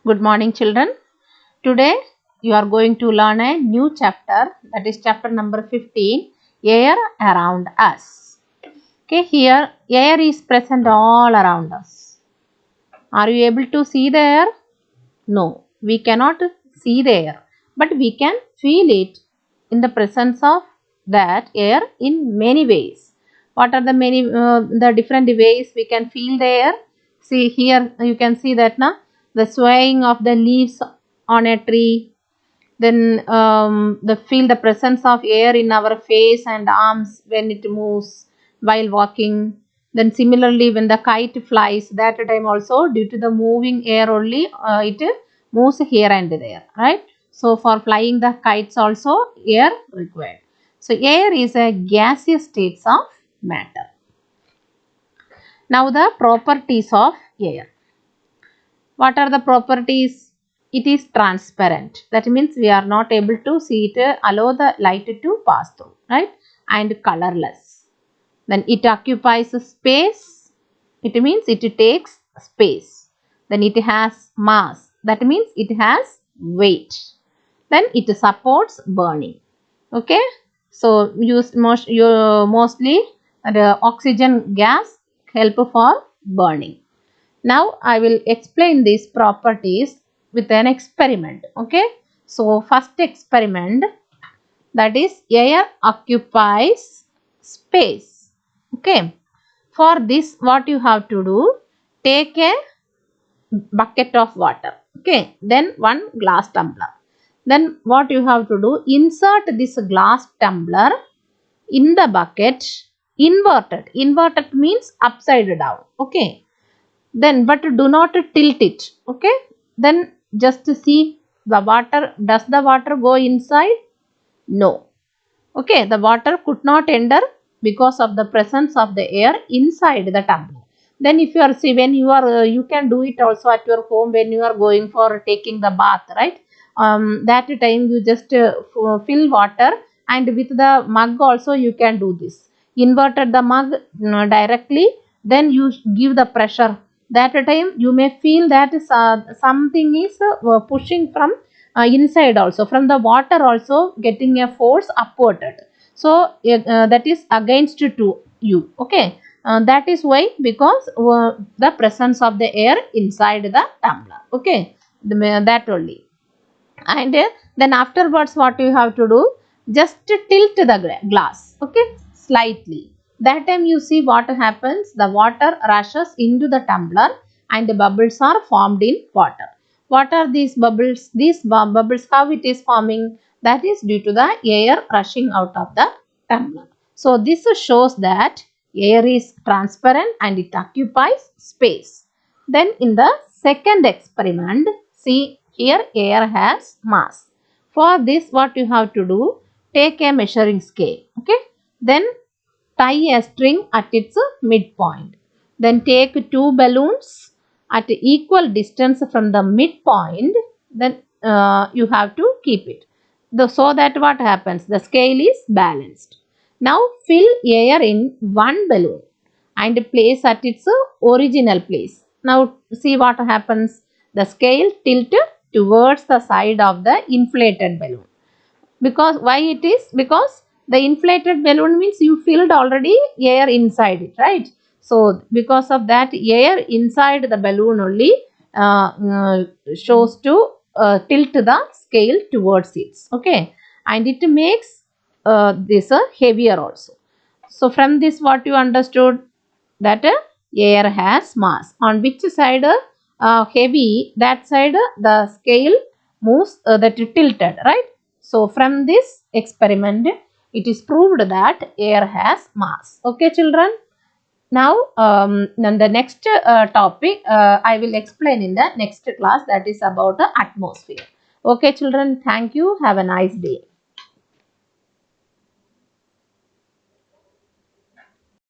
Good morning, children. Today you are going to learn a new chapter, that is chapter number 15, Air Around Us. Okay, here air is present all around us. Are you able to see the air? No, we cannot see the air, but we can feel it in the presence of that air in many ways. What are the different ways we can feel the air? See here, you can see that now the swaying of the leaves on a tree. Then the feel the presence of air in our face and arms when it moves while walking. Then similarly when the kite flies, that time also due to the moving air only it moves here and there, right? So for flying the kites also air required. So air is a gaseous states of matter. Now the properties of air. What are the properties? It is transparent. That means we are not able to see it, allow the light to pass through, right? And colorless. Then it occupies space. It means it takes space. Then it has mass. That means it has weight. Then it supports burning. Okay. So mostly the oxygen gas help for burning. Now I will explain these properties with an experiment. Okay. So first experiment, that is air occupies space. Okay. For this what you have to do, take a bucket of water. Okay. Then one glass tumbler. Then what you have to do, insert this glass tumbler in the bucket inverted. Inverted means upside down. Okay. Then but do not tilt it. Okay. Then just see the water. Does the water go inside? No. Okay. The water could not enter because of the presence of the air inside the tumbler. Then if you are when you are you can do it also at your home when you are going for taking the bath, right? That time you just fill water, and with the mug also you can do this. Inverted the mug directly, then you give the pressure. That time you may feel that something is pushing from inside also, from the water also getting a force upwarded. So that is against to you. Okay. That is why, because the presence of the air inside the tumbler. Okay. That only. And then afterwards what you have to do, just tilt the glass. Okay. Slightly. That time you see what happens. The water rushes into the tumbler and the bubbles are formed in water. What are these bubbles? These bubbles, how it is forming? That is due to the air rushing out of the tumbler. So this shows that air is transparent and it occupies space. Then in the second experiment, see here air has mass. For this what you have to do, take a measuring scale. Okay. Then tie a string at its midpoint. Then take two balloons at equal distance from the midpoint. Then you have to keep it. So that what happens? The scale is balanced. Now fill air in one balloon and place at its original place. Now see what happens. The scale tilt towards the side of the inflated balloon. Because why it is? Because the inflated balloon means you filled already air inside it, right? So because of that, air inside the balloon only shows to tilt the scale towards it. Okay. And it makes this heavier also. So from this what you understood, that air has mass. On which side heavy, that side the scale moves that tilted, right? So from this experiment it is proved that air has mass. Okay children. Now the next topic I will explain in the next class, that is about the atmosphere. Okay children, thank you. Have a nice day.